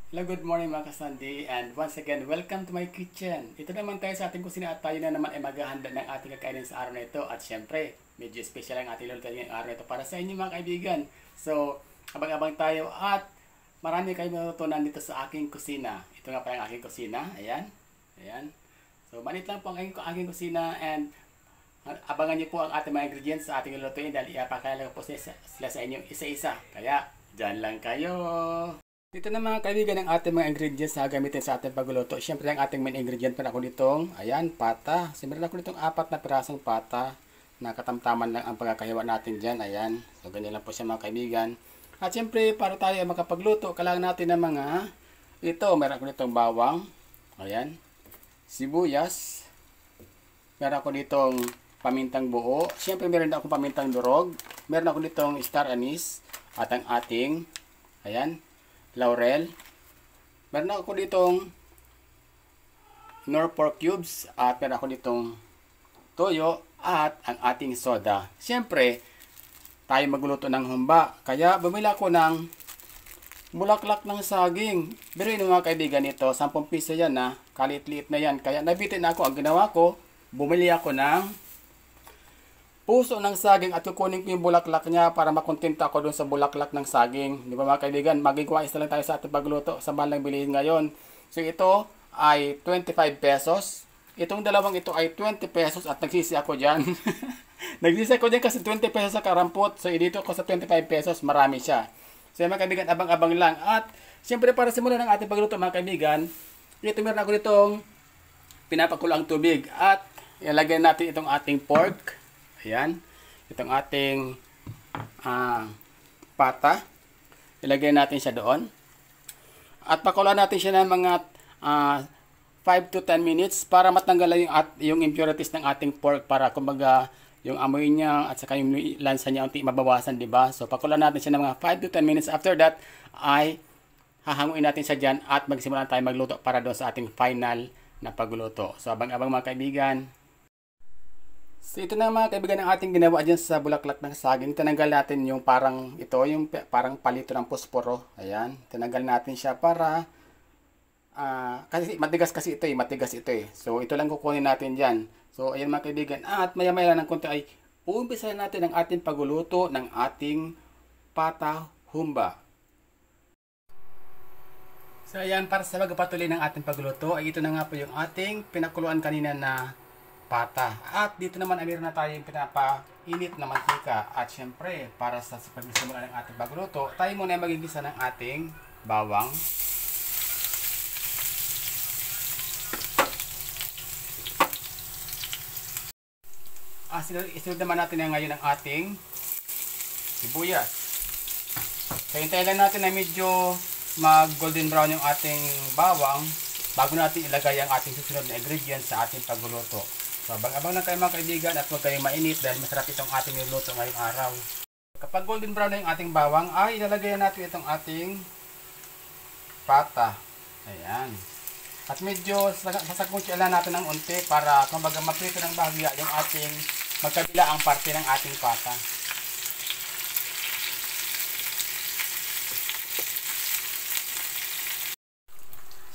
Hello, good morning mga kasandi, and once again, welcome to my kitchen. Ito naman tayo sa ating kusina at tayo na naman ay maghahanda ng ating kakainin sa araw na ito. At syempre, medyo special ang ating lulutuin ngayong araw na ito para sa inyo mga kaibigan. So, abang-abang tayo at marami kayong matutunan dito sa aking kusina. Ito nga pa ang aking kusina. Ayan. Ayan. So, manit lang po ang aking kusina and abangan niyo po ang ating mga ingredients sa ating lulutuin dahil iapakala ko po sila sa inyo isa-isa. Kaya, dyan lang kayo. Dito na mga kaibigan ang ating mga ingredients na gamitin sa ating pagluluto. Siyempre ang ating main ingredient pa ako ditong, ayan, pata. So meron ako ditong 4 na pirasong pata na katamtaman lang ang pagkakahiwa natin dyan. Ayan, so ganyan lang po siya mga kaibigan. At siyempre para tayo makapagluto, kailangan natin ng mga, ito, meron ako ditong bawang, ayan, sibuyas, meron ako ditong pamintang buo. Siyempre meron ako pamintang durog, meron ako ditong star anise at ang ating, ayan, laurel. Meron ako ditong nor pork cubes at meron ako ditong toyo at ang ating soda. Siyempre, tayo magluto ng humba. Kaya bumili ako ng bulaklak ng saging. Biruin mga kaibigan ito, 10 piso yan na. Kalit-liit na yan. Kaya nabitin ako. Ang ginawa ko, bumili ako ng puso ng saging at kukunin ko yung bulaklak niya para makontenta ako dun sa bulaklak ng saging. Di ba mga kaibigan? Maging wais na lang tayo sa ating pagluto sa mahal ng bilihin ngayon. So ito ay 25 pesos. Itong dalawang ito ay 20 pesos at nagsisi ako dyan. Nagsisi ako dyan kasi 20 pesos sa karampot. So dito ko sa 25 pesos marami siya. So mga kaibigan, abang-abang lang. At siyempre para simulan ng ating pagluto mga kaibigan, ito meron ako ditong pinapakulo ang tubig. At ilagay natin itong ating pork. Ayan, itong ating pata, ilagay natin siya doon. At pakuluan natin siya ng mga 5 to 10 minutes para matanggal yung impurities ng ating pork para kumbaga yung amoy niya at saka yung lansa niya unti mabawasan, di ba? So pakuluan natin siya ng mga 5 to 10 minutes. After that ay hahanguin natin siya dyan at magsimulan tayo magluto para doon sa ating final na pagluto. So abang-abang mga kaibigan. So ito na mga kaibigan ang ating ginawa dyan sa bulaklak ng saging. Tinanggal natin yung parang ito, yung parang palito ng posporo. Ayan, tinanggal natin siya para kasi matigas kasi ito matigas ito eh. So ito lang kukunin natin dyan. So ayan mga kaibigan, at maya-maya lang ng konti ay uumpisahan natin ang ating pagluluto ng ating pata humba. So ayan, para sa pagpatuloy ng ating pagluluto ay ito na nga po yung ating pinakuluan kanina na pata. At dito naman ay meron na tayong pinapainit na mantika. At syempre, para sa pagsisimula ng ating pagluto, tayo muna ay magigisa ng ating bawang. Isunod naman natin na ngayon ang ating sibuyas. So, hintayin lang natin na medyo mag golden brown yung ating bawang bago natin ilagay ang ating susunod na ingredients sa ating pagluluto. So, abang-abang lang kayo mga kaibigan at huwag kayong mainit dahil masarap itong ating niluto ngayong araw. Kapag golden brown na yung ating bawang, ay ilalagay natin itong ating pata. Ayan. At medyo sasagmunsyalan natin ng unti para kumbaga maprito ng bahagya yung ating magkabila ang parte ng ating pata.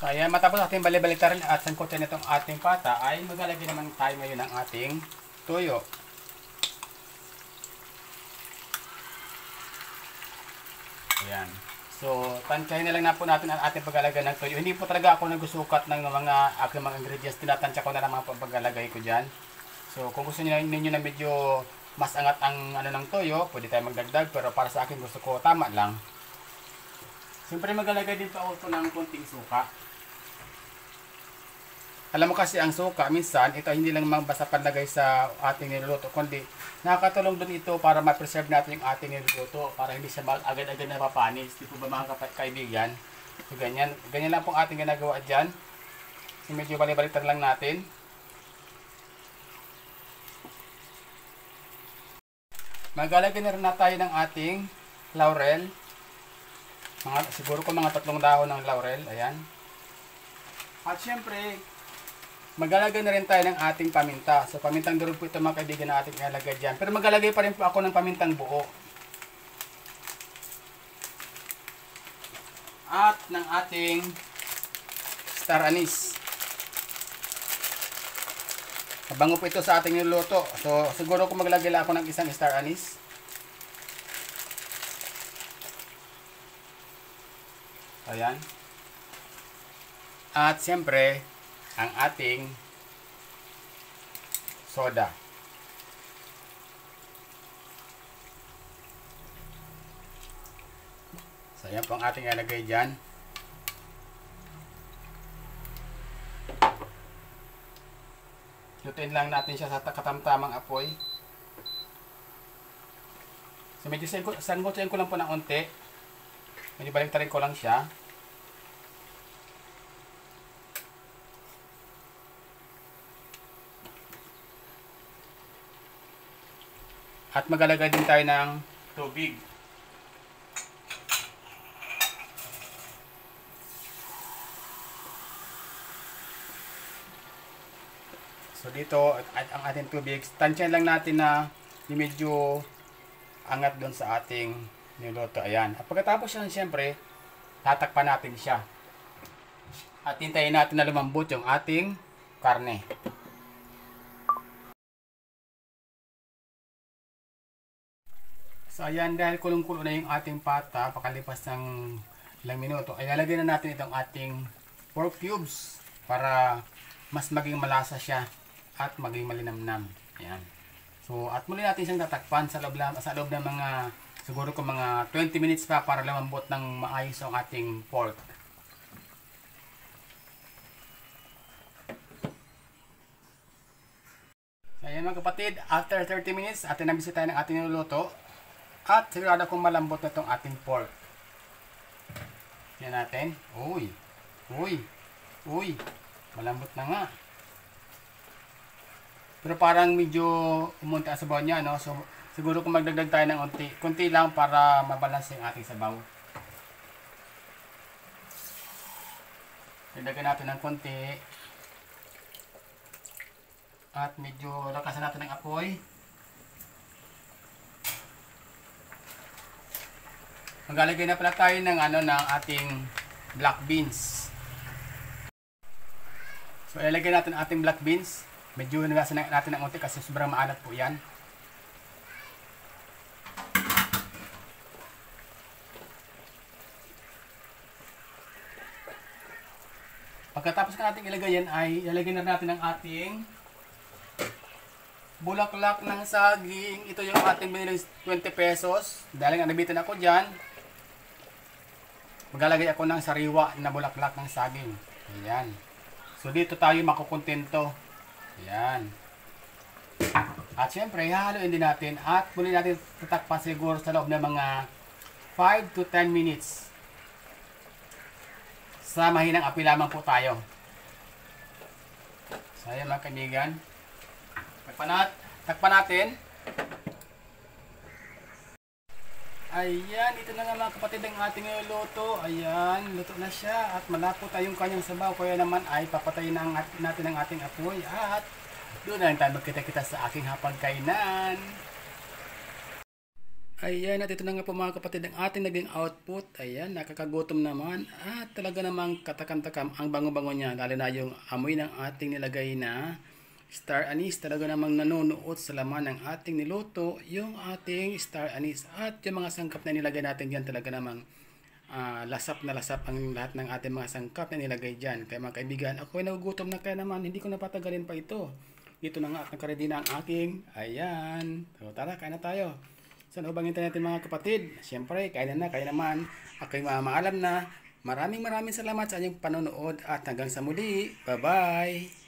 So ayan, matapos ating balibalitarin at sangkutin itong ating pata ay maglalagay naman tayo ngayon ng ating tuyo. Ayan. So tansyahin na lang na po natin ang ating paglalagay ng tuyo. Hindi po talaga ako nagsusukat ng mga aking mga ingredients. Tinatansya ko na lang mga paglalagay ko dyan. So kung gusto ninyo na medyo mas angat ang ng toyo, pwede tayo magdagdag. Pero para sa akin gusto ko tama lang. Siyempre maglalagay din pa ako ng konting suka. Alam mo kasi ang suka, minsan, ito hindi lang basta panlagay sa ating niluluto, kundi nakakatulong din ito para ma-preserve natin yung ating niluluto para hindi siya agad-agad napapanis. Di po ba mga kaibigan? So ganyan lang pong ating ginagawa dyan. So medyo balik-baliktad lang natin. Maglalagay na rin na tayo ng ating laurel. Siguro ko mga 3 dahon ng laurel. Ayan. At syempre, maglalagay na rin tayo ng ating paminta. So pamintang durog po ito mga kaibigan na ating ilalagay dyan. Pero maglalagay pa rin po ako ng pamintang buo. at ng ating star anise. Mabango po ito sa ating niluluto. So, siguro kung maglagay lang ako ng isang star anise. Ayan. At siyempre, ang ating soda. So, ayan po ang ating ilagay dyan. Lutuin lang natin siya sa katamtamang apoy. So, medyo sanggutin ko lang po ng unti. Medyo baliktarin ko lang siya. At maglalagay din tayo ng tubig. So dito, at ang ating tubig, tansyan lang natin na medyo angat doon sa ating niluto. Ayan. At pagkatapos yan, siyempre, tatakpan natin siya. At hintayin natin na lumambot yung ating karne. So ayan, dahil kulong-kulo na yung ating pata, pakalipas ng ilang minuto, ay lalagyan na natin itong ating pork cubes para mas maging malasa siya at maging malinamnam. Ayan. So, at muli natin siyang tatakpan sa loob ng mga, siguro ko mga 20 minutes pa para lumambot ng maayos ang ating pork. So, ayan mga kapatid, after 30 minutes, atin nabisi tayo ng ating niluluto. At sigurado kung malambot na itong ating pork. Yan natin. Uy! Uy! Uy! Malambot na nga. Pero parang medyo umunti ang sabaw niya, no? So, siguro kung magdagdag tayo ng kunti lang para mabalance yung ating sabaw. Dagdagan natin ng kunti. At medyo lakasan natin ng apoy. Maglalagay na pala tayo ng ng ating black beans. So, ilagay natin ang ating black beans. Medyo nagasan natin ng unti kasi sobrang maalat po yan. Pagkatapos na natin ilagay yan ay ilalagay na natin ang ating bulaklak ng saging. Ito yung ating biniling 20 pesos. Dahil nga nabitin ako dyan, maglalagay ako ng sariwa na bulaklak ng saging. Ayan. So dito tayo makukontento. Ayan. At syempre, hahaluin din natin at muli natin tatakpan siguro sa loob ng mga 5 to 10 minutes. Sa mahinang apoy lamang po tayo. So ayan mga kaibigan. Takpan natin. Ayan, ito na nga mga kapatid ang ating niluluto. Ayan, luto na siya at malapot tayong kanyang sabaw. Kaya naman ay papatayin natin ang ating apoy at doon na lang tayo magkita-kita sa aking hapagkainan. Ayan, at ito na nga po mga kapatid ang ating naging output. Ayan, nakakagutom naman at talaga namang katakam-takam ang bango-bango niya. Lalo na yung amoy ng ating nilagay na star anise, talaga namang nanonood sa laman ng ating niluto, yung ating star anise. At yung mga sangkap na nilagay natin dyan, talaga namang lasap na lasap ang lahat ng ating mga sangkap na nilagay dyan. Kaya mga kaibigan, ako ay nagugutom na kaya naman, hindi ko napatagalin pa ito. Dito na nga at nakaready na ang aking, ayan. So tara, kain na tayo. Saan ubangin tayo natin mga kapatid? Siyempre, kain na, kaya naman. Ako'y maalam na. Maraming salamat sa inyong panonood at hanggang sa muli. Bye-bye!